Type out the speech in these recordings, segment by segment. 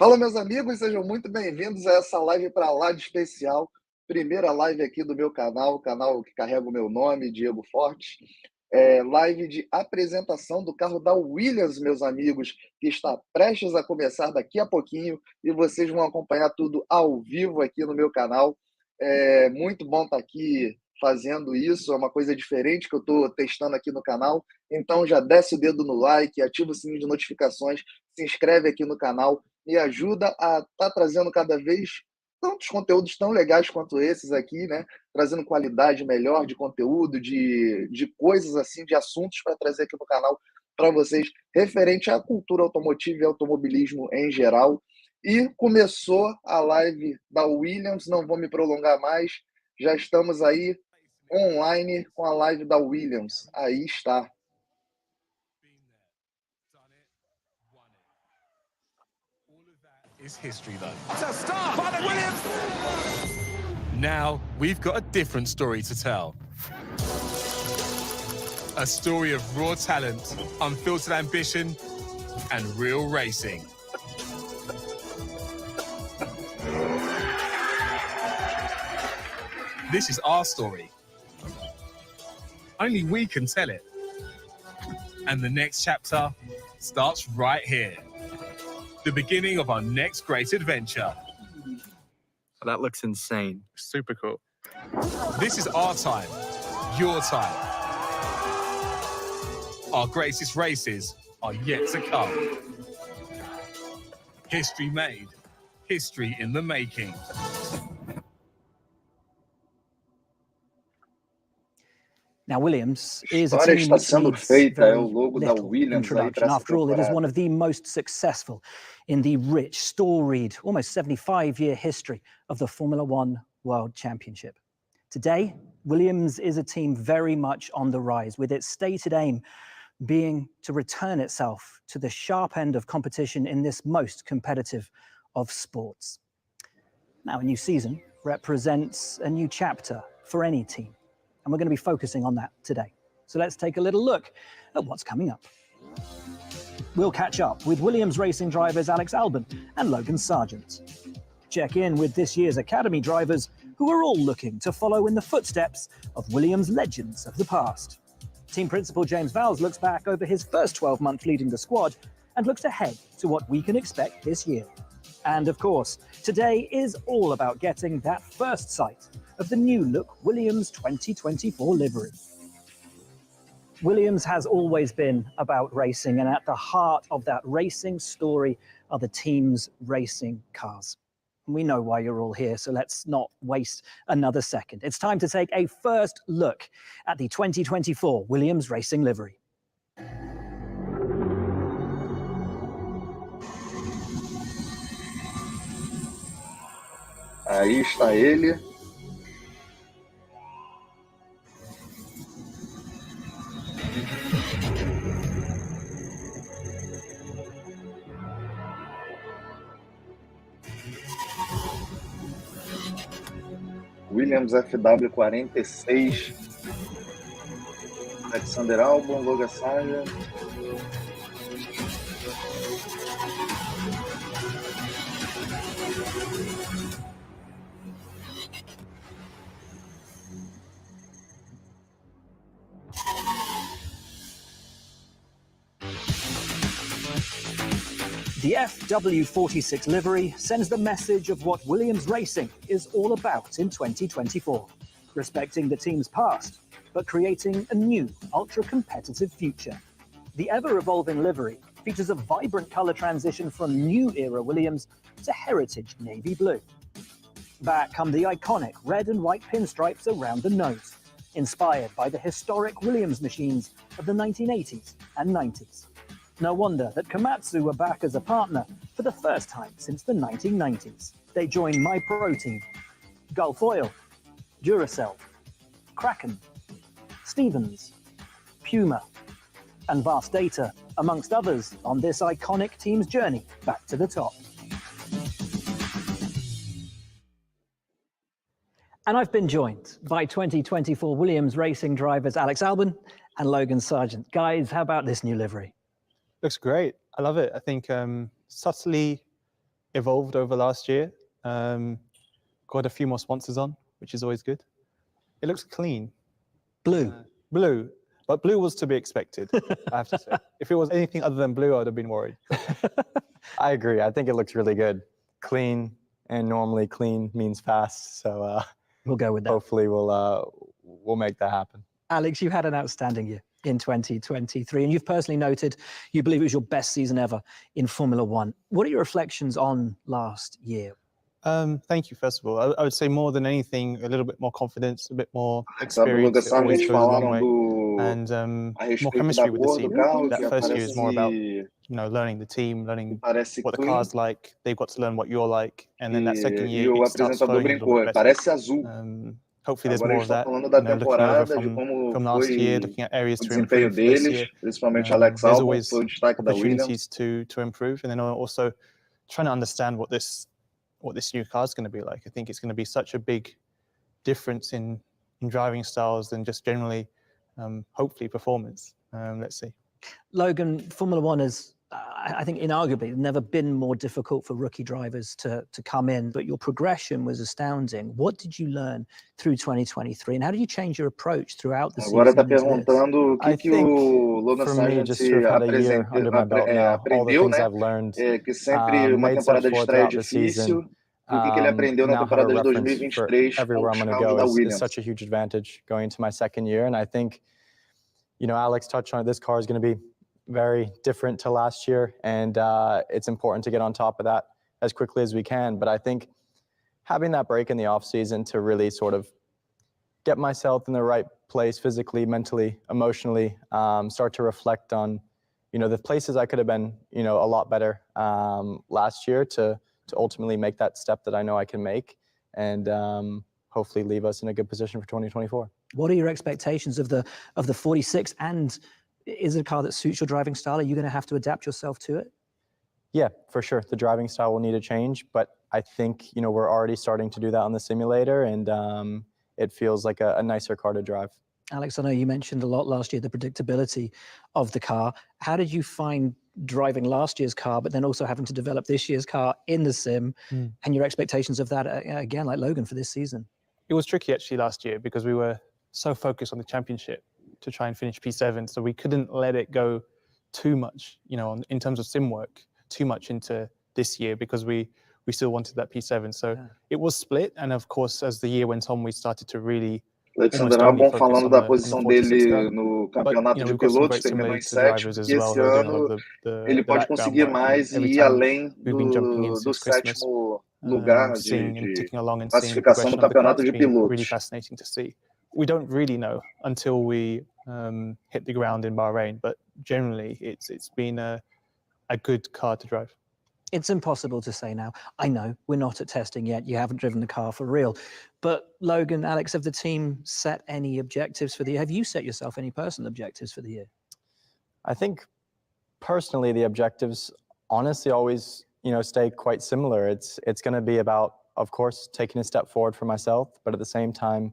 Fala, meus amigos, sejam muito bem-vindos a essa live para lá de especial. Primeira live aqui do meu canal, o canal que carrega o meu nome, Diego Forte. Live de apresentação do carro da Williams, meus amigos, que está prestes a começar daqui a pouquinho e vocês vão acompanhar tudo ao vivo aqui no meu canal. É muito bom estar aqui fazendo isso, é uma coisa diferente que eu estou testando aqui no canal. Então já desce o dedo no like, ativa o sininho de notificações, se inscreve aqui no canal. Me ajuda a estar trazendo cada vez tantos conteúdos tão legais quanto esses aqui, né? Trazendo qualidade melhor de conteúdo, de coisas assim, de assuntos para trazer aqui no canal para vocês, referente à cultura automotiva e automobilismo em geral. E começou a live da Williams, não vou me prolongar mais, já estamos aí online com a live da Williams. Aí está. Is history though. To start by the Williams. Now we've got a different story to tell. A story of raw talent, unfiltered ambition, and real racing. This is our story. Only we can tell it. And the next chapter starts right here. The beginning of our next great adventure. That looks insane. Super cool. This is our time, your time. Our greatest races are yet to come. History made, history in the making. Now, Williams is a História team está which sendo needs feita, é very o logo da little Williams aí para introduction. essa After all, it is temporada. one of the most successful in the rich, storied, almost 75-year history of the Formula One World Championship. Today, Williams is a team very much on the rise, with its stated aim being to return itself to the sharp end of competition in this most competitive of sports. Now, a new season represents a new chapter for any team, and we're going to be focusing on that today. So let's take a little look at what's coming up. We'll catch up with Williams racing drivers Alex Albon and Logan Sargent. Check in with this year's Academy drivers who are all looking to follow in the footsteps of Williams legends of the past. Team principal James Vowles looks back over his first 12 months leading the squad and looks ahead to what we can expect this year. And of course, today is all about getting that first sight of the new look Williams 2024 livery. Williams has always been about racing, and at the heart of that racing story are the team's racing cars. We know why you're all here, so let's not waste another second. It's time to take a first look at the 2024 Williams racing livery. Aí está ele. Williams FW46, Alexander Albon, Logan Sargent. The FW46 livery sends the message of what Williams Racing is all about in 2024, respecting the team's past, but creating a new, ultra-competitive future. The ever-evolving livery features a vibrant colour transition from new-era Williams to heritage navy blue. Back come the iconic red and white pinstripes around the nose, inspired by the historic Williams machines of the 1980s and 90s. No wonder that Komatsu were back as a partner for the first time since the 1990s. They join My Pro Team, Gulf Oil, Duracell, Kraken, Stevens, Puma, and Vast Data, amongst others, on this iconic team's journey back to the top. And I've been joined by 2024 Williams racing drivers Alex Albon and Logan Sargent. Guys, how about this new livery? Looks great. I love it. I think subtly evolved over last year. Got a few more sponsors on, which is always good. It looks clean. Blue. Blue. But blue was to be expected, I have to say. If it was anything other than blue, I would have been worried. I agree. I think it looks really good. Clean, and normally clean means fast. So We'll go with that. hopefully we'll make that happen. Alex, you had an outstanding year in 2023, and you've personally noted you believe it was your best season ever in Formula One. What are your reflections on last year? Thank you, first of all. I would say more than anything, a little bit more confidence, a bit more Sabe, Lucas, experience. It sabe, always eles goes a long falaram way. And a more respeito da chemistry with the cor do team. carro, That que first year is more about, aparece, learning the team, learning parece what the clean. car's like. They've got to learn what you're like. And then that second E year, o it starts apresentador flowing a little brincou, bit better. parece azul. Hopefully there's Agora more eles of estão that, falando da looking over temporada, de como from last year, looking at areas o to desempenho improve for this deles, year. principalmente Alex There's Albon, always foi o destaque da Williams. opportunities to improve, and then also trying to understand what this new car is going to be like. I think it's going to be such a big difference in driving styles and just generally, hopefully, performance. Let's see. Logan, Formula One has, I think, inarguably never been more difficult for rookie drivers to come in, but your progression was astounding. What did you learn through 2023, and how did you change your approach throughout the Agora season? está perguntando o I que think o Logan for me, Sargent just to have had a year under my belt now, all the aprendeu, things né? I've learned, Que sempre uma made steps temporada de forward estreia throughout the season. difícil. E o que ele aprendeu na Now have a temporada de reference for 2023 com everywhere I'm os going to carros go da is Williams. such a huge advantage going into my second year. And I think, Alex touched on it, this car is going to be very different to last year. And it's important to get on top of that as quickly as we can. But I think having that break in the off season to really sort of get myself in the right place physically, mentally, emotionally, start to reflect on, the places I could have been, a lot better last year to ultimately make that step that I know I can make, and hopefully leave us in a good position for 2024. What are your expectations of the 46, and is it a car that suits your driving style? Are you going to have to adapt yourself to it? Yeah, for sure. The driving style will need a change, but I think, we're already starting to do that on the simulator, and it feels like a nicer car to drive. Alex, I know you mentioned a lot last year the predictability of the car. How did you find driving last year's car, but then also having to develop this year's car in the sim, and your expectations of that, again, like Logan, for this season? It was tricky actually last year because we were so focused on the championship to try and finish P7, so we couldn't let it go too much, in terms of sim work, too much into this year because we still wanted that P7. So it was split, and of course, as the year went on, we started to really Alexander Albon falando da posição dele no campeonato de pilotos, terminou em sétimo, e esse ano ele pode conseguir mais e ir além do sétimo lugar de classificação no campeonato de pilotos. Really fascinating to see. We don't really know until we hit the ground in Bahrain, but generally it's been a good car to drive. It's impossible to say now. I know we're not at testing yet. You haven't driven the car for real. But Logan, Alex, have the team set any objectives for the year? Have you set yourself any personal objectives for the year? I think personally, the objectives honestly always, stay quite similar. It's going to be about, of course, taking a step forward for myself, but at the same time,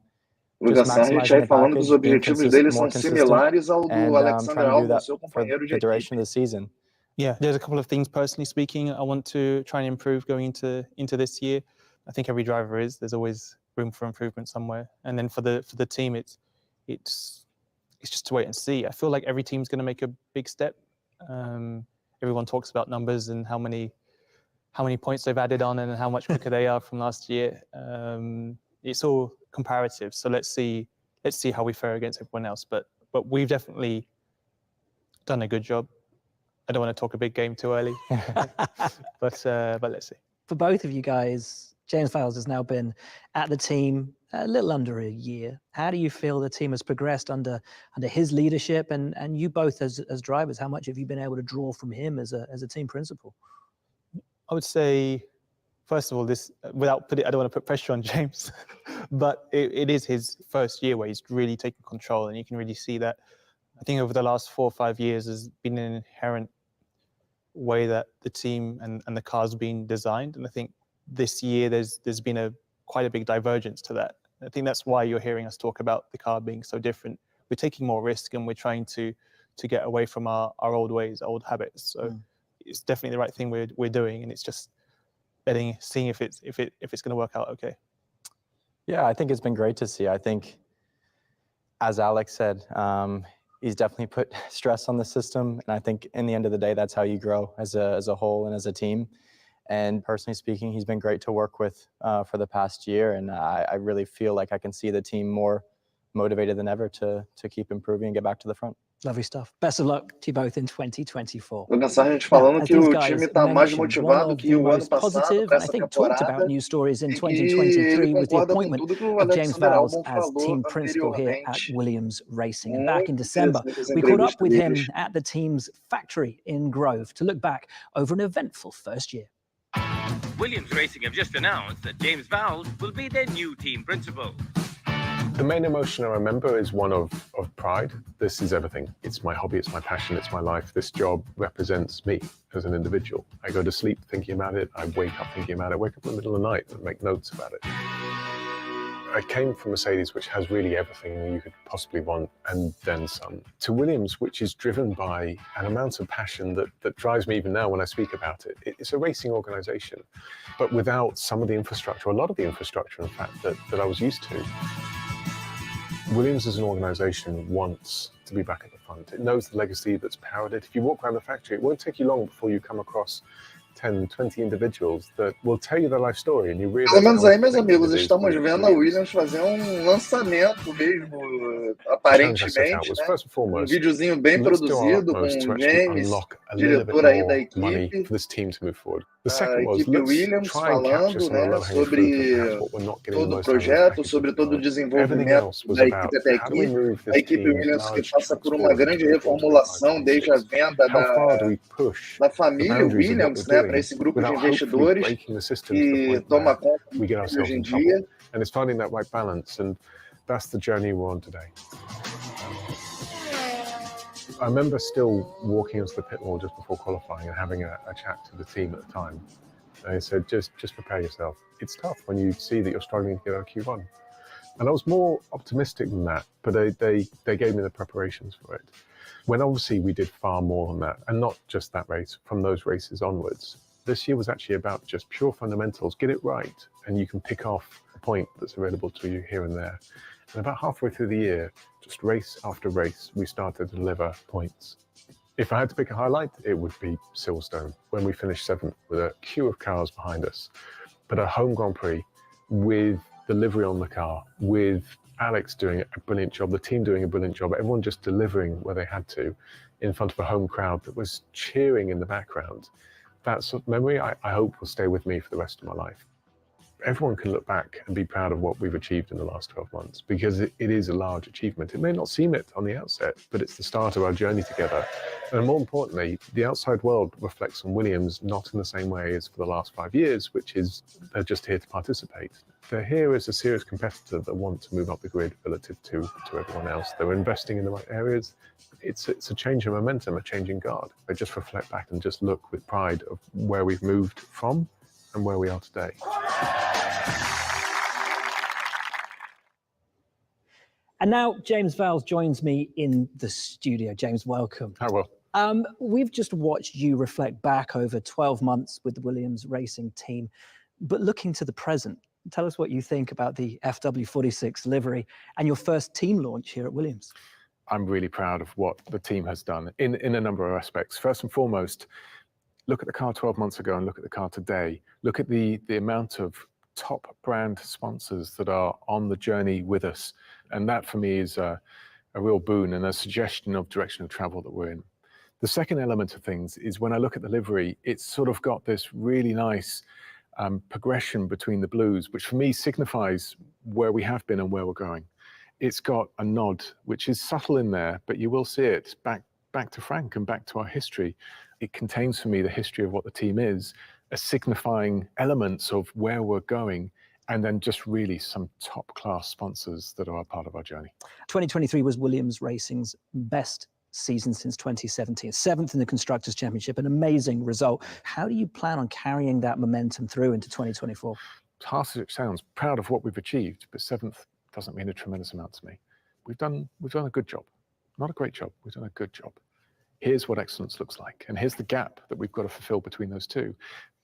Lucas Sargent aí falando dos objetivos dele são similares ao do Alexander Albon, seu companheiro de equipe. Yeah, there's a couple of things personally speaking I want to try and improve going into this year. I think every driver is. There's always room for improvement somewhere. And then for the team, it's just to wait and see. I feel like every team's going to make a big step. Everyone talks about numbers and how many points they've added on and how much quicker they are from last year. It's all comparative. So let's see how we fare against everyone else. But we've definitely done a good job. I don't want to talk a big game too early, but let's see. For both of you guys, James Vowles has now been at the team a little under a year. How do you feel the team has progressed under his leadership, and you both as drivers? How much have you been able to draw from him as a team principal? I would say, first of all, this I don't want to put pressure on James, but it is his first year where he's really taken control, and you can really see that. I think over the last 4 or 5 years, there's been an inherent way that the team and the car's been designed, and I think this year there's been quite a big divergence to that. I think that's why you're hearing us talk about the car being so different. We're taking more risk, and we're trying to get away from our old ways, old habits. So it's definitely the right thing we're doing, and it's just seeing if it's going to work out okay. Yeah, I think it's been great to see. I think, as Alex said, he's definitely put stress on the system, and I think in the end of the day, that's how you grow as a whole and as a team. And personally speaking, he's been great to work with for the past year, and I really feel like I can see the team more motivated than ever to keep improving and get back to the front. Lovely stuff. Best of luck to you both in 2024. Mensagem falando que o time está mais mentioned, motivado one of que the o ano most passado positive, para and I essa think talked about temporada news stories in e que ele 2023 with the concorda com appointment tudo que o of James Alexander Vowles Albon as falou team principal here at anteriormente. Williams Racing. And back in Muito December, interessantes we caught up entrevistas with him deles. at the team's factory in Grove to look back over an eventful first year. Williams Racing have just announced that James Vowles will be their new team principal. The main emotion I remember is one of pride. This is everything. It's my hobby, it's my passion, it's my life. This job represents me as an individual. I go to sleep thinking about it. I wake up thinking about it. I wake up in the middle of the night and make notes about it. I came from Mercedes, which has really everything you could possibly want, and then some, to Williams, which is driven by an amount of passion that drives me even now when I speak about it. It's a racing organization, but without some of the infrastructure, a lot of the infrastructure, in fact, that I was used to. Williams as an organization wants to be back at the front. It knows the legacy that's powered it. If you walk around the factory, it won't take you long before you come across 10, 20 individuals that will tell you their life story, and you realize. Pelo menos aí, meus amigos, estamos vendo a Williams fazer lançamento mesmo, aparentemente, né? Videozinho bem produzido com o James, diretor aí da equipe. A equipe Williams falando, né, sobre todo o projeto, sobre todo o desenvolvimento da equipe até aqui. A equipe Williams que passa por uma grande reformulação desde a venda da família Williams, né, para esse grupo de investidores que toma conta hoje em dia. And it's finding that right balance, and that's the journey we're on today. I remember still walking into the pit wall just before qualifying and having a chat to the team at the time. They said, just prepare yourself. It's tough when you see that you're struggling to get out of Q1. And I was more optimistic than that, but they gave me the preparations for it. When obviously we did far more than that, and not just that race, from those races onwards. This year was actually about just pure fundamentals. Get it right, and you can pick off a point that's available to you here and there. And about halfway through the year, just race after race, we started to deliver points. If I had to pick a highlight, it would be Silverstone, when we finished 7th with a queue of cars behind us. But a home Grand Prix with the livery on the car, with Alex doing a brilliant job, the team doing a brilliant job, everyone just delivering where they had to in front of a home crowd that was cheering in the background. That sort of memory, I hope, will stay with me for the rest of my life. Everyone can look back and be proud of what we've achieved in the last 12 months, because it is a large achievement. It may not seem it on the outset, but it's the start of our journey together. And more importantly, the outside world reflects on Williams not in the same way as for the last 5 years, which is they're just here to participate. They're here as a serious competitor that want to move up the grid relative to everyone else. They're investing in the right areas. It's a change in momentum, a change in guard. They just reflect back and just look with pride of where we've moved from and where we are today. And now James Vowles joins me in the studio. James, welcome. Hi, Will. We've just watched you reflect back over 12 months with the Williams Racing team, but looking to the present, tell us what you think about the FW46 livery and your first team launch here at Williams. I'm really proud of what the team has done in a number of aspects. First and foremost, look at the car 12 months ago and look at the car today. Look at the amount of top brand sponsors that are on the journey with us. And that for me is a real boon and a suggestion of direction of travel that we're in. The second element of things is when I look at the livery, it's sort of got this really nice progression between the blues, which for me signifies where we have been and where we're going. It's got a nod, which is subtle in there, but you will see it back to Frank and back to our history. It contains for me the history of what the team is, as signifying elements of where we're going, and then just really some top-class sponsors that are a part of our journey. 2023 was Williams Racing's best season since 2017, 7th in the Constructors' Championship, an amazing result. How do you plan on carrying that momentum through into 2024? Harsh as it sounds, proud of what we've achieved, but 7th doesn't mean a tremendous amount to me. We've done a good job. Not a great job, we've done a good job. Here's what excellence looks like, and here's the gap that we've got to fulfill between those two.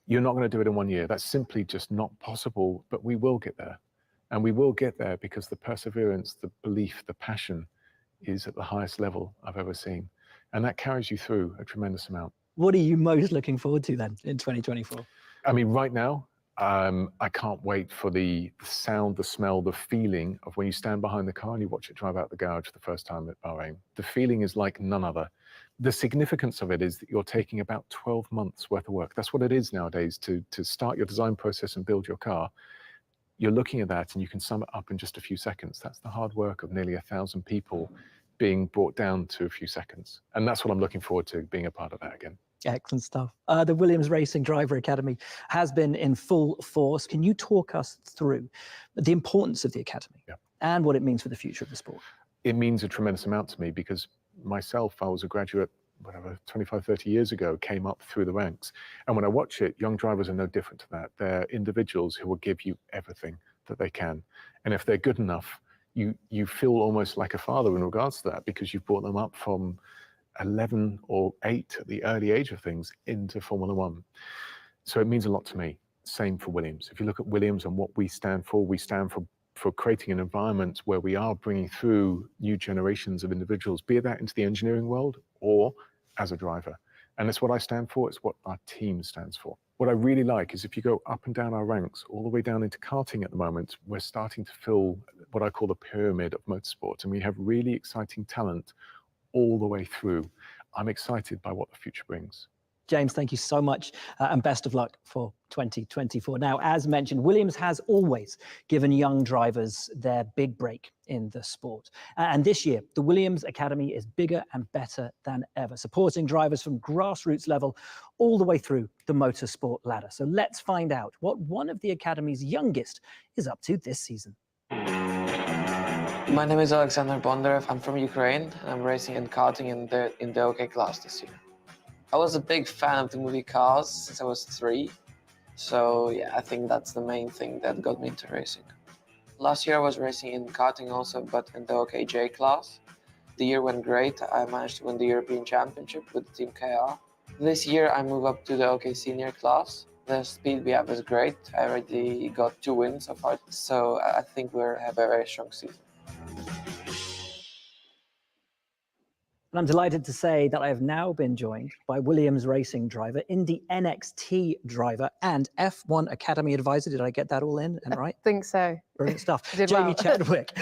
You're not going to do it in 1 year. That's simply just not possible, but we will get there. And we will get there because the perseverance, the belief, the passion is at the highest level I've ever seen. And that carries you through a tremendous amount. What are you most looking forward to then in 2024? I mean, right now, I can't wait for the sound, the smell, the feeling of when you stand behind the car and you watch it drive out the garage for the first time at Bahrain. The feeling is like none other. The significance of it is that you're taking about 12 months worth of work. That's what it is nowadays to start your design process and build your car. You're looking at that and you can sum it up in just a few seconds. That's the hard work of nearly 1,000 people being brought down to a few seconds. And that's what I'm looking forward to, being a part of that again. Excellent stuff. The Williams Racing Driver Academy has been in full force. Can you talk us through the importance of the Academy and what it means for the future of the sport? It means a tremendous amount to me because myself, I was a graduate, whatever, 25, 30 years ago, came up through the ranks. And when I watch it, young drivers are no different to that. They're individuals who will give you everything that they can. And if they're good enough, you feel almost like a father in regards to that because you've brought them up from 11 or 8 at the early age of things into Formula One. So it means a lot to me. Same for Williams. If you look at Williams and what we stand for creating an environment where we are bringing through new generations of individuals, be that into the engineering world or as a driver. And it's what I stand for, it's what our team stands for. What I really like is if you go up and down our ranks, all the way down into karting at the moment, we're starting to fill what I call the pyramid of motorsport. And we have really exciting talent all the way through. I'm excited by what the future brings. James, thank you so much and best of luck for 2024. Now, as mentioned, Williams has always given young drivers their big break in the sport. And this year, the Williams Academy is bigger and better than ever, supporting drivers from grassroots level all the way through the motorsport ladder. So let's find out what one of the Academy's youngest is up to this season. My name is Alexander Bondarev. I'm from Ukraine, and I'm racing and karting in the OK class this year. I was a big fan of the movie Cars since I was 3, so yeah, I think that's the main thing that got me into racing. Last year I was racing in karting also, but in the OKJ class. The year went great. I managed to win the European Championship with Team KR. This year I move up to the OK Senior class. The speed we have is great. I already got 2 wins so far, so I think we have a very strong season. And I'm delighted to say that I have now been joined by Williams Racing driver, Indy NXT driver, and F1 Academy advisor. Did I get that all in and right? I think so. Brilliant stuff. Did Jamie well. Chadwick.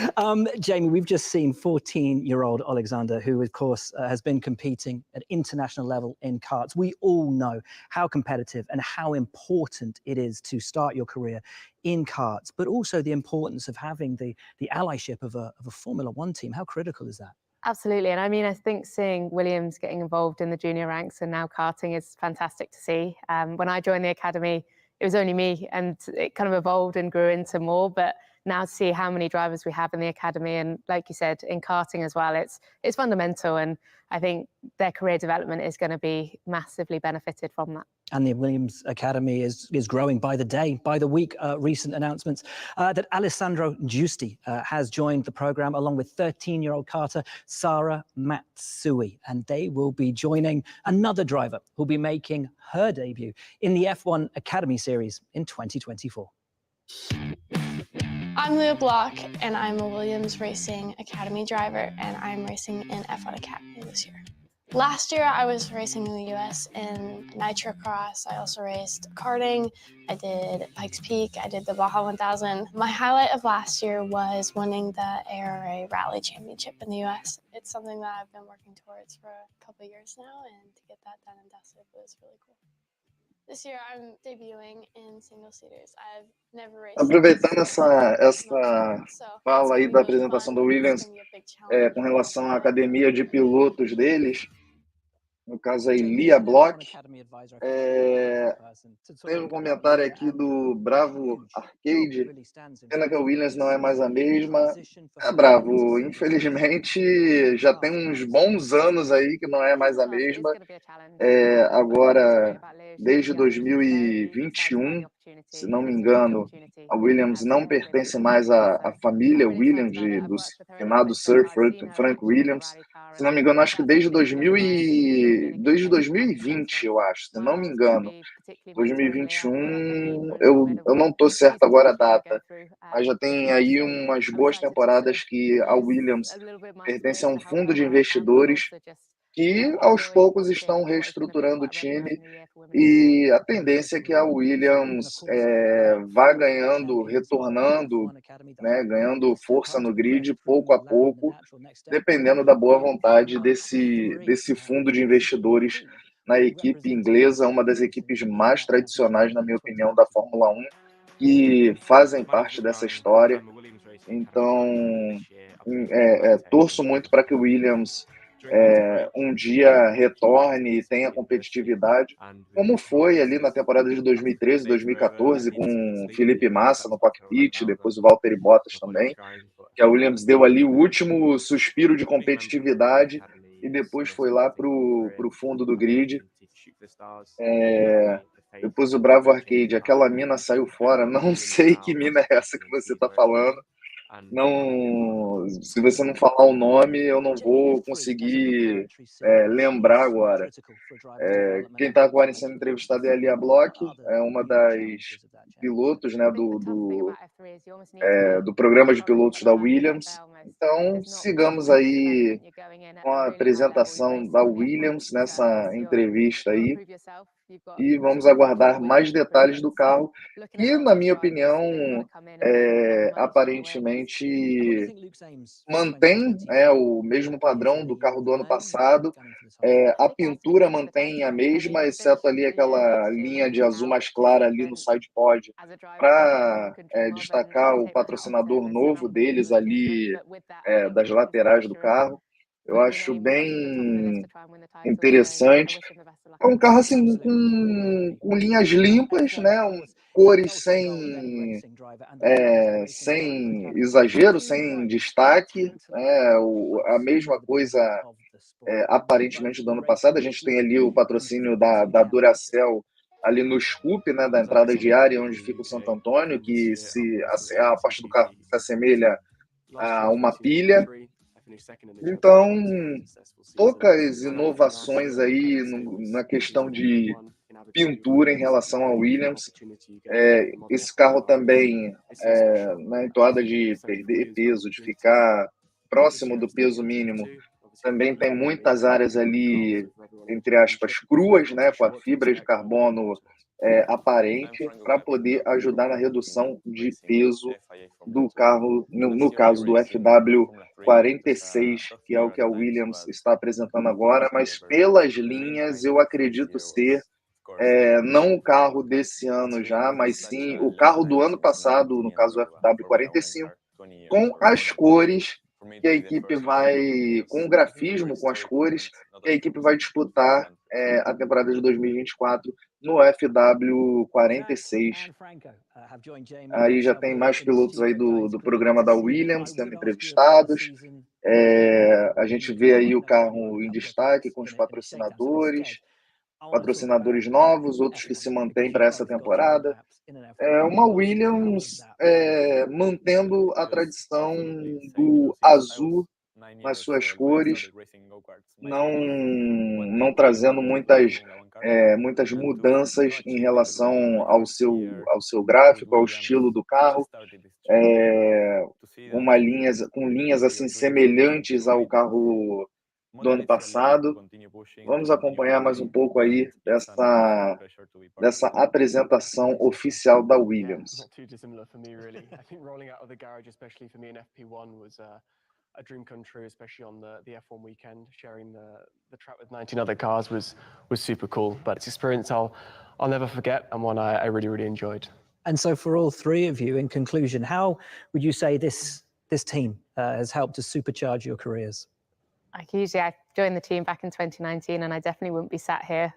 Jamie, we've just seen 14-year-old Alexander, who, of course, has been competing at international level in karts. We all know how competitive and how important it is to start your career in karts, but also the importance of having the allyship of a Formula One team. How critical is that? Absolutely. And I mean, I think seeing Williams getting involved in the junior ranks and now karting is fantastic to see. When I joined the academy, it was only me, and it kind of evolved and grew into more. But now to see how many drivers we have in the academy, and like you said, in karting as well, it's fundamental. And I think their career development is going to be massively benefited from that. And the Williams Academy is growing by the day, by the week. Recent announcements that Alessandro Giusti has joined the program along with 13-year-old karter Sara Matsui. And they will be joining another driver who'll be making her debut in the F1 Academy Series in 2024. I'm Leah Block, and I'm a Williams Racing Academy driver, and I'm racing in F1 Academy this year. Last year, I was racing in the US in Nitro Cross. I also raced karting. I did Pikes Peak. I did the Baja 1000. My highlight of last year was winning the ARA Rally Championship in the US. It's something that I've been working towards for a couple of years now, and to get that done and dusted was really cool. This year, I'm debuting in single-seaters. I've never raced. Aproveitando essa fala aí da apresentação do Williams com relação à academia de pilotos deles, no caso aí, Leah Block, tem um comentário aqui do Bravo Arcade, pena que a Williams não é mais a mesma. Bravo, infelizmente já tem uns bons anos aí que não é mais a mesma. Agora, desde 2021, se não me engano, a Williams não pertence mais à família Williams, do finado Sir Frank Williams. se não me engano, acho que desde 2020, eu acho, se não me engano. 2021, eu não estou certo agora a data, mas já tem aí umas boas temporadas que a Williams pertence a um fundo de investidores que aos poucos estão reestruturando o time, e a tendência é que a Williams vá ganhando, retornando, né, ganhando força no grid pouco a pouco, dependendo da boa vontade desse fundo de investidores na equipe inglesa, uma das equipes mais tradicionais, na minha opinião, da Fórmula 1, que fazem parte dessa história. Então, torço muito para que o Williams um dia retorne e tenha competitividade, como foi ali na temporada de 2013, 2014, com o Felipe Massa no cockpit, depois o Valtteri Bottas também, que a Williams deu ali o último suspiro de competitividade e depois foi lá para o fundo do grid. Depois o Bravo Arcade, aquela mina saiu fora, não sei que mina é essa que você está falando. Não, se você não falar o nome, eu não vou conseguir lembrar agora. Quem está agora sendo entrevistado é a Lia Bloch, é uma das pilotos, né, do programa de pilotos da Williams. Então, sigamos aí com a apresentação da Williams nessa entrevista aí. E vamos aguardar mais detalhes do carro, que, na minha opinião, aparentemente mantém o mesmo padrão do carro do ano passado. A pintura mantém a mesma, exceto ali aquela linha de azul mais clara ali no side pod, para destacar o patrocinador novo deles ali, das laterais do carro. Eu acho bem interessante. É um carro assim com linhas limpas, né? Cores sem exagero, sem destaque, né? A mesma coisa aparentemente do ano passado. A gente tem ali o patrocínio da Duracell ali no scoop, né, da entrada de área onde fica o Santo Antônio, que a parte do carro se assemelha a uma pilha. Então, poucas inovações aí na questão de pintura em relação ao Williams. Esse carro também, na entoada de perder peso, de ficar próximo do peso mínimo, também tem muitas áreas ali, entre aspas, cruas, né, com a fibra de carbono aparente, para poder ajudar na redução de peso do carro, no caso do FW46, que é o que a Williams está apresentando agora, mas pelas linhas eu acredito ser não o carro desse ano já, mas sim o carro do ano passado, no caso o FW45, com as cores que a equipe vai, com o grafismo, com as cores, que a equipe vai disputar a temporada de 2024 no FW46. Aí já tem mais pilotos aí do programa da Williams sendo entrevistados. A gente vê aí o carro em destaque com os patrocinadores novos, outros que se mantêm para essa temporada. Uma Williams mantendo a tradição do azul nas suas cores, não trazendo muitas mudanças em relação ao seu gráfico, ao estilo do carro, com linhas assim semelhantes ao carro do ano passado. Vamos acompanhar mais um pouco aí dessa apresentação oficial da Williams. A dream come true, especially on the F1 weekend. Sharing the track with 19 other cars was super cool. But it's an experience I'll never forget, and one I really enjoyed. And so, for all three of you, in conclusion, how would you say this team has helped to supercharge your careers? I joined the team back in 2019, and I definitely wouldn't be sat here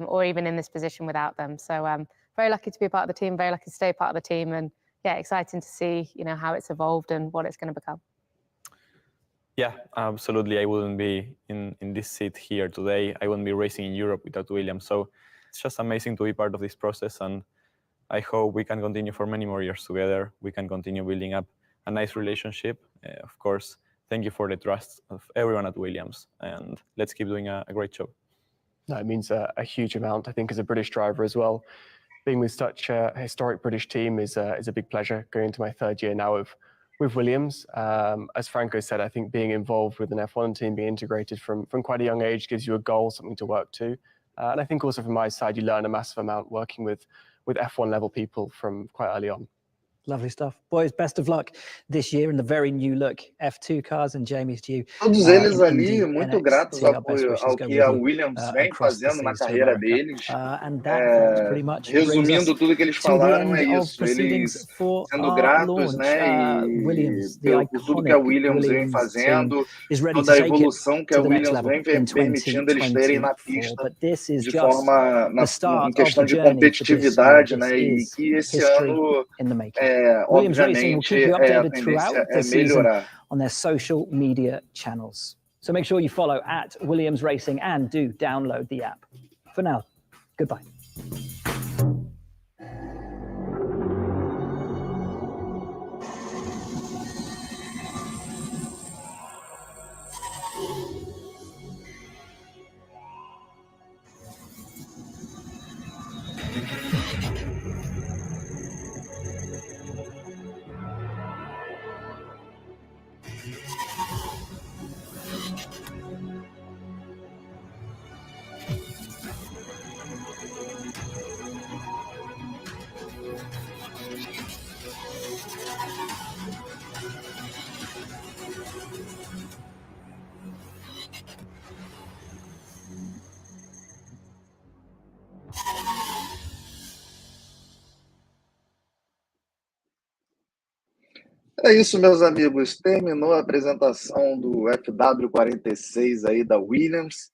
or even in this position without them. So I'm very lucky to be a part of the team, very lucky to stay part of the team, and yeah, exciting to see how it's evolved and what it's going to become. Yeah, absolutely. I wouldn't be in this seat here today. I wouldn't be racing in Europe without Williams. So it's just amazing to be part of this process, and I hope we can continue for many more years together. We can continue building up a nice relationship. Of course, thank you for the trust of everyone at Williams, and let's keep doing a great job. No, it means a huge amount, I think, as a British driver as well. Being with such a historic British team is a big pleasure. Going into my third year now with Williams. As Franco said, I think being involved with an F1 team, being integrated from quite a young age gives you a goal, something to work to. And I think also from my side, you learn a massive amount working with F1 level people from quite early on. Lovely stuff. Boys, best of luck this year in the very new look F2 cars, and Jamie's due. Todos eles ali muito gratos ao que a Williams vem fazendo na carreira deles. Resumindo tudo que eles falaram, é isso. Eles sendo gratos, né, e por tudo que a Williams vem fazendo, toda a evolução que a Williams vem permitindo eles terem na pista, de forma, em questão de competitividade, né, e que esse ano, obviamente, a tendência é melhorar. On their social media channels. So make sure you follow at Williams Racing and do download the app. For now, goodbye. É isso, meus amigos. Terminou a apresentação do FW46 aí da Williams.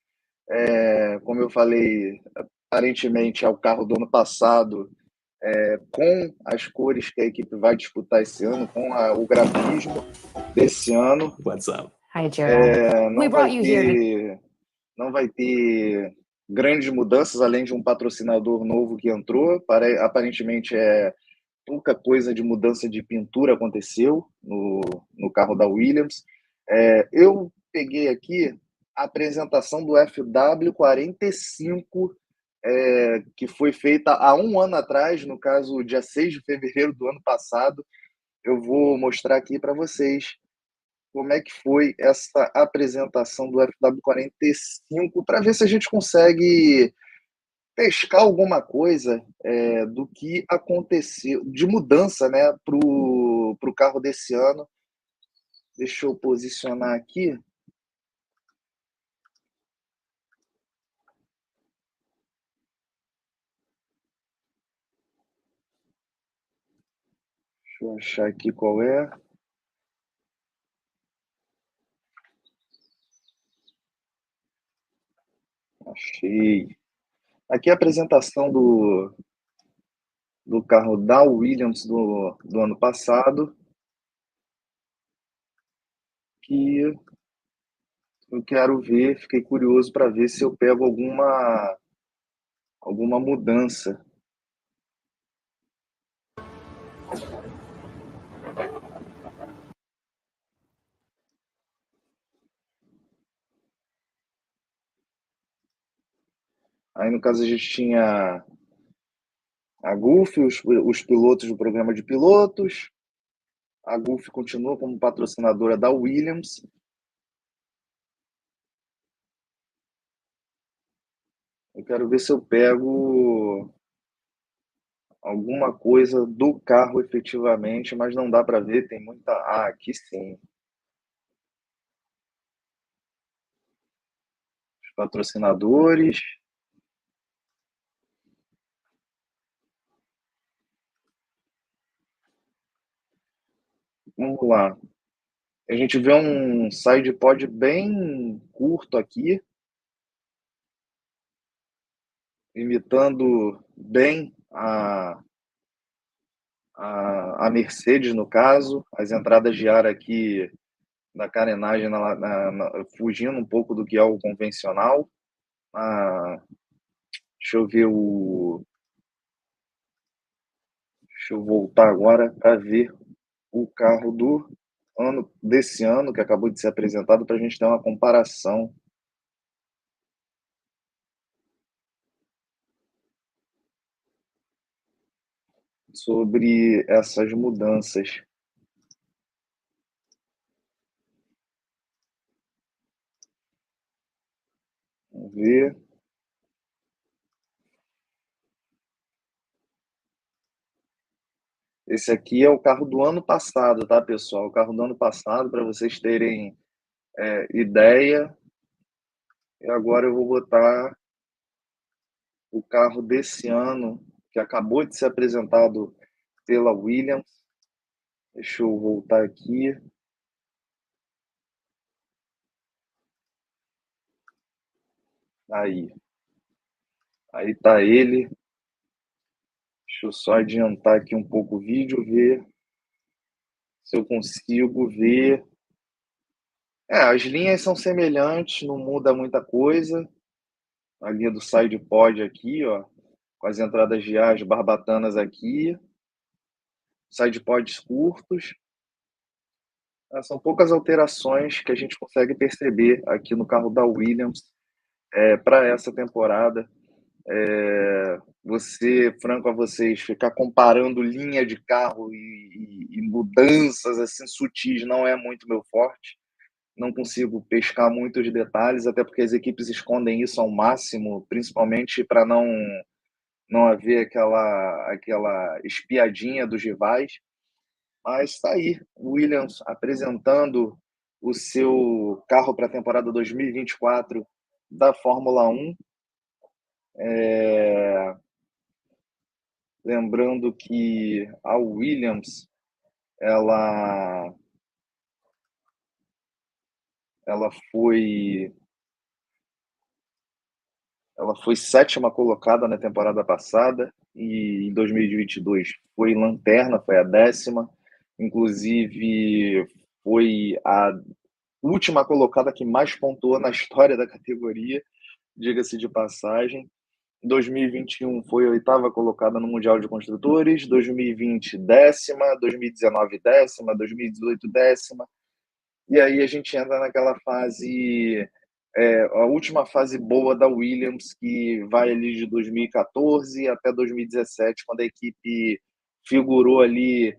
Como eu falei, aparentemente é o carro do ano passado, com as cores que a equipe vai disputar esse ano, com o grafismo desse ano. What's up? Hi, Gerald. Não vai ter grandes mudanças, além de um patrocinador novo que entrou. Aparentemente pouca coisa de mudança de pintura aconteceu no carro da Williams. Eu peguei aqui a apresentação do FW45, que foi feita há um ano atrás, no caso, dia 6 de fevereiro do ano passado. Eu vou mostrar aqui para vocês como é que foi essa apresentação do FW45, para ver se a gente consegue pescar alguma coisa do que aconteceu, de mudança, né, para o carro desse ano. Deixa eu posicionar aqui. Deixa eu achar aqui qual é. Achei. Aqui a apresentação do carro da Williams do ano passado, que eu quero ver, fiquei curioso para ver se eu pego alguma mudança. Aí, no caso, a gente tinha a Gulf, os pilotos do programa de pilotos. A Gulf continua como patrocinadora da Williams. Eu quero ver se eu pego alguma coisa do carro efetivamente, mas não dá para ver, tem muita... aqui sim. Os patrocinadores. Vamos lá. A gente vê um side pod bem curto aqui, imitando bem a Mercedes, no caso. As entradas de ar aqui da carenagem fugindo um pouco do que é o convencional. Deixa eu ver Deixa eu voltar agora para ver o carro do desse ano, que acabou de ser apresentado, para a gente ter uma comparação sobre essas mudanças. Vamos ver. Esse aqui é o carro do ano passado, tá, pessoal? O carro do ano passado, para vocês terem ideia. E agora eu vou botar o carro desse ano, que acabou de ser apresentado pela Williams. Deixa eu voltar aqui. Aí tá ele. Deixa eu só adiantar aqui um pouco o vídeo, ver se eu consigo ver. As linhas são semelhantes, não muda muita coisa. A linha do side Pode aqui, ó, com as entradas de ar, as barbatanas aqui. Side pods curtos. São poucas alterações que a gente consegue perceber aqui no carro da Williams para essa temporada. Franco a vocês, ficar comparando linha de carro e mudanças assim sutis não é muito meu forte. Não consigo pescar muitos detalhes, até porque as equipes escondem isso ao máximo, principalmente para não haver aquela espiadinha dos rivais. Mas está aí, o Williams apresentando o seu carro para a temporada 2024 da Fórmula 1. Lembrando que a Williams ela foi 7ª colocada na temporada passada e em 2022 foi lanterna, foi a 10ª. Inclusive, foi a última colocada que mais pontuou na história da categoria, diga-se de passagem. Em 2021 foi a 8ª colocada no Mundial de Construtores, 2020 10ª, 2019 10ª, 2018 10ª. E aí a gente entra naquela fase, a última fase boa da Williams, que vai ali de 2014 até 2017, quando a equipe figurou ali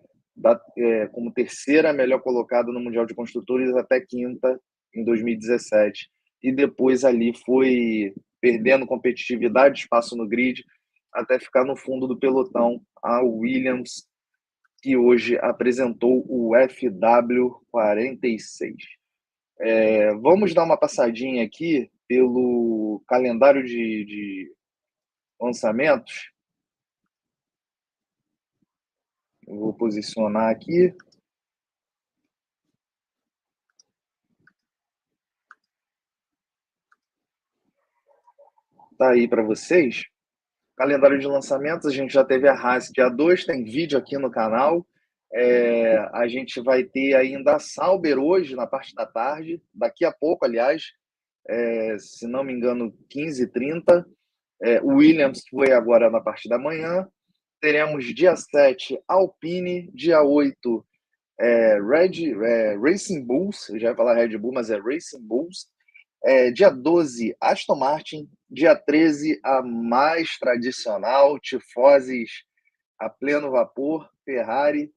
como 3ª melhor colocada no Mundial de Construtores até 5ª em 2017. E depois ali foi perdendo competitividade, espaço no grid, até ficar no fundo do pelotão. A Williams, que hoje apresentou o FW46. Vamos dar uma passadinha aqui pelo calendário de lançamentos. Eu vou posicionar aqui. Tá aí para vocês. Calendário de lançamentos, a gente já teve a Haas dia 2, tem vídeo aqui no canal. A gente vai ter ainda a Sauber hoje, na parte da tarde, daqui a pouco, aliás, se não me engano, 15h30. O Williams foi agora na parte da manhã. Teremos dia 7, Alpine, dia 8, Racing Bulls, eu já ia falar Red Bull, mas é Racing Bulls. Dia 12, Aston Martin. Dia 13, a mais tradicional, tifoses a pleno vapor, Ferrari.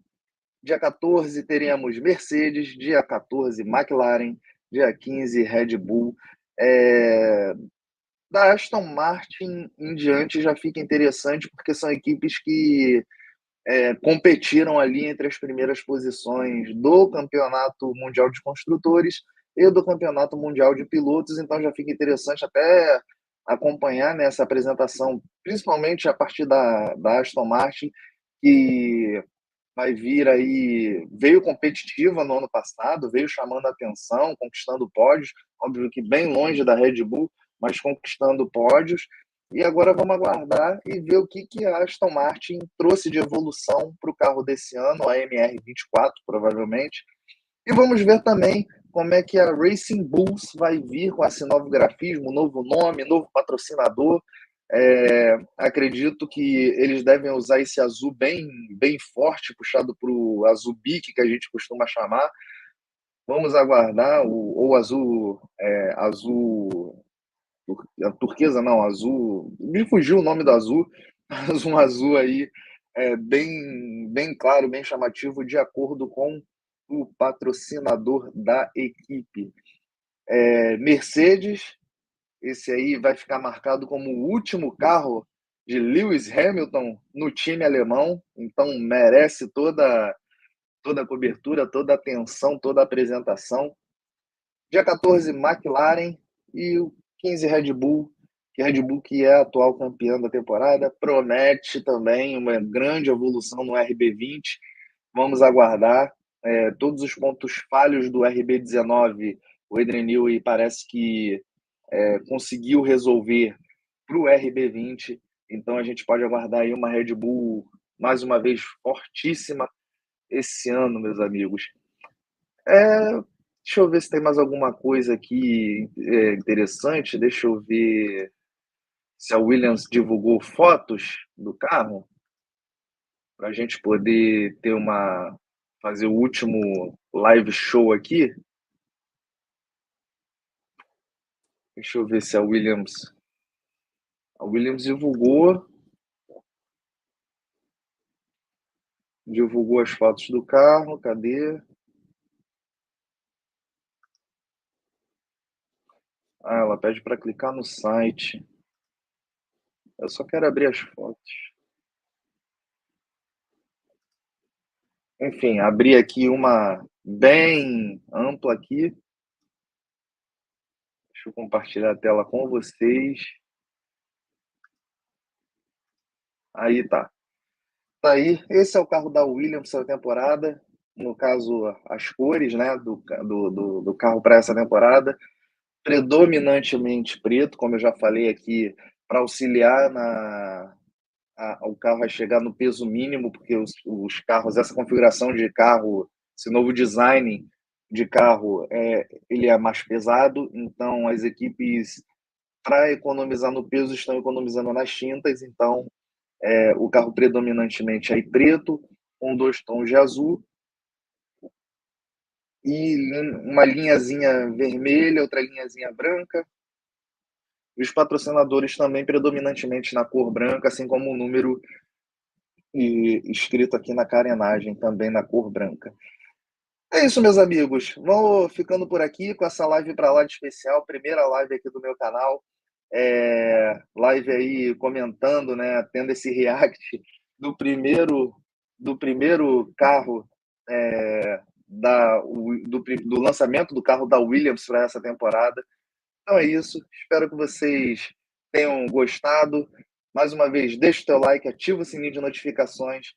Dia 14, teremos Mercedes. Dia 14, McLaren. Dia 15, Red Bull. Da Aston Martin em diante já fica interessante, porque são equipes que competiram ali entre as primeiras posições do Campeonato Mundial de Construtores e do Campeonato Mundial de Pilotos, então já fica interessante até acompanhar nessa apresentação, principalmente a partir da Aston Martin, que vai vir aí, veio competitiva no ano passado, veio chamando a atenção, conquistando pódios, óbvio que bem longe da Red Bull, mas conquistando pódios. E agora vamos aguardar e ver o que a Aston Martin trouxe de evolução para o carro desse ano, a MR24, provavelmente. E vamos ver também como é que a Racing Bulls vai vir com esse novo grafismo, novo nome, novo patrocinador. Acredito que eles devem usar esse azul bem forte, puxado para o azul bique, que a gente costuma chamar, Vamos aguardar ou azul, azul, turquesa não, azul, me fugiu o nome do azul, mas um azul aí bem claro, bem chamativo, de acordo com o patrocinador da equipe. Mercedes, esse aí vai ficar marcado como o último carro de Lewis Hamilton no time alemão, então merece toda a cobertura, toda a atenção, toda a apresentação. Dia 14, McLaren e o 15, Red Bull, que é a atual campeã da temporada, promete também uma grande evolução no RB20. Vamos aguardar. Todos os pontos falhos do RB19, o Adrian Newey parece que conseguiu resolver para o RB20, então a gente pode aguardar aí uma Red Bull, mais uma vez, fortíssima esse ano, meus amigos. Deixa eu ver se tem mais alguma coisa aqui interessante. Deixa eu ver se a Williams divulgou fotos do carro para a gente poder fazer o último live show aqui. Deixa eu ver se a Williams divulgou as fotos do carro. Cadê? Ela pede para clicar no site. Eu só quero abrir as fotos. Enfim, abri aqui uma bem ampla aqui. Deixa eu compartilhar a tela com vocês. Aí tá. Tá aí. Esse é o carro da Williams essa temporada. No caso, as cores, né, do carro para essa temporada. Predominantemente preto, como eu já falei aqui, para auxiliar o carro a chegar no peso mínimo, porque os carros, essa configuração de carro, esse novo design de carro, ele é mais pesado, então as equipes, para economizar no peso, estão economizando nas tintas, então o carro predominantemente aí preto, com 2 tons de azul, e uma linhazinha vermelha, outra linhazinha branca. E os patrocinadores também predominantemente na cor branca, assim como o número escrito aqui na carenagem, também na cor branca. É isso, meus amigos. Vou ficando por aqui com essa live para lá de especial, primeira live aqui do meu canal. Live aí comentando, né, tendo esse react do primeiro carro, do lançamento do carro da Williams para essa temporada. Então é isso. Espero que vocês tenham gostado. Mais uma vez, deixa o teu like, ativa o sininho de notificações,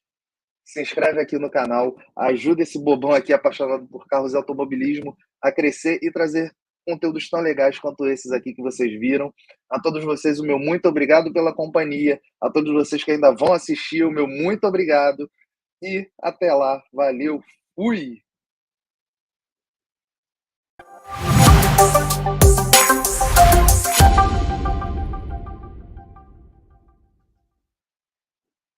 se inscreve aqui no canal, ajuda esse bobão aqui apaixonado por carros e automobilismo a crescer e trazer conteúdos tão legais quanto esses aqui que vocês viram. A todos vocês, o meu muito obrigado pela companhia. A todos vocês que ainda vão assistir, o meu muito obrigado. E até lá. Valeu. Fui!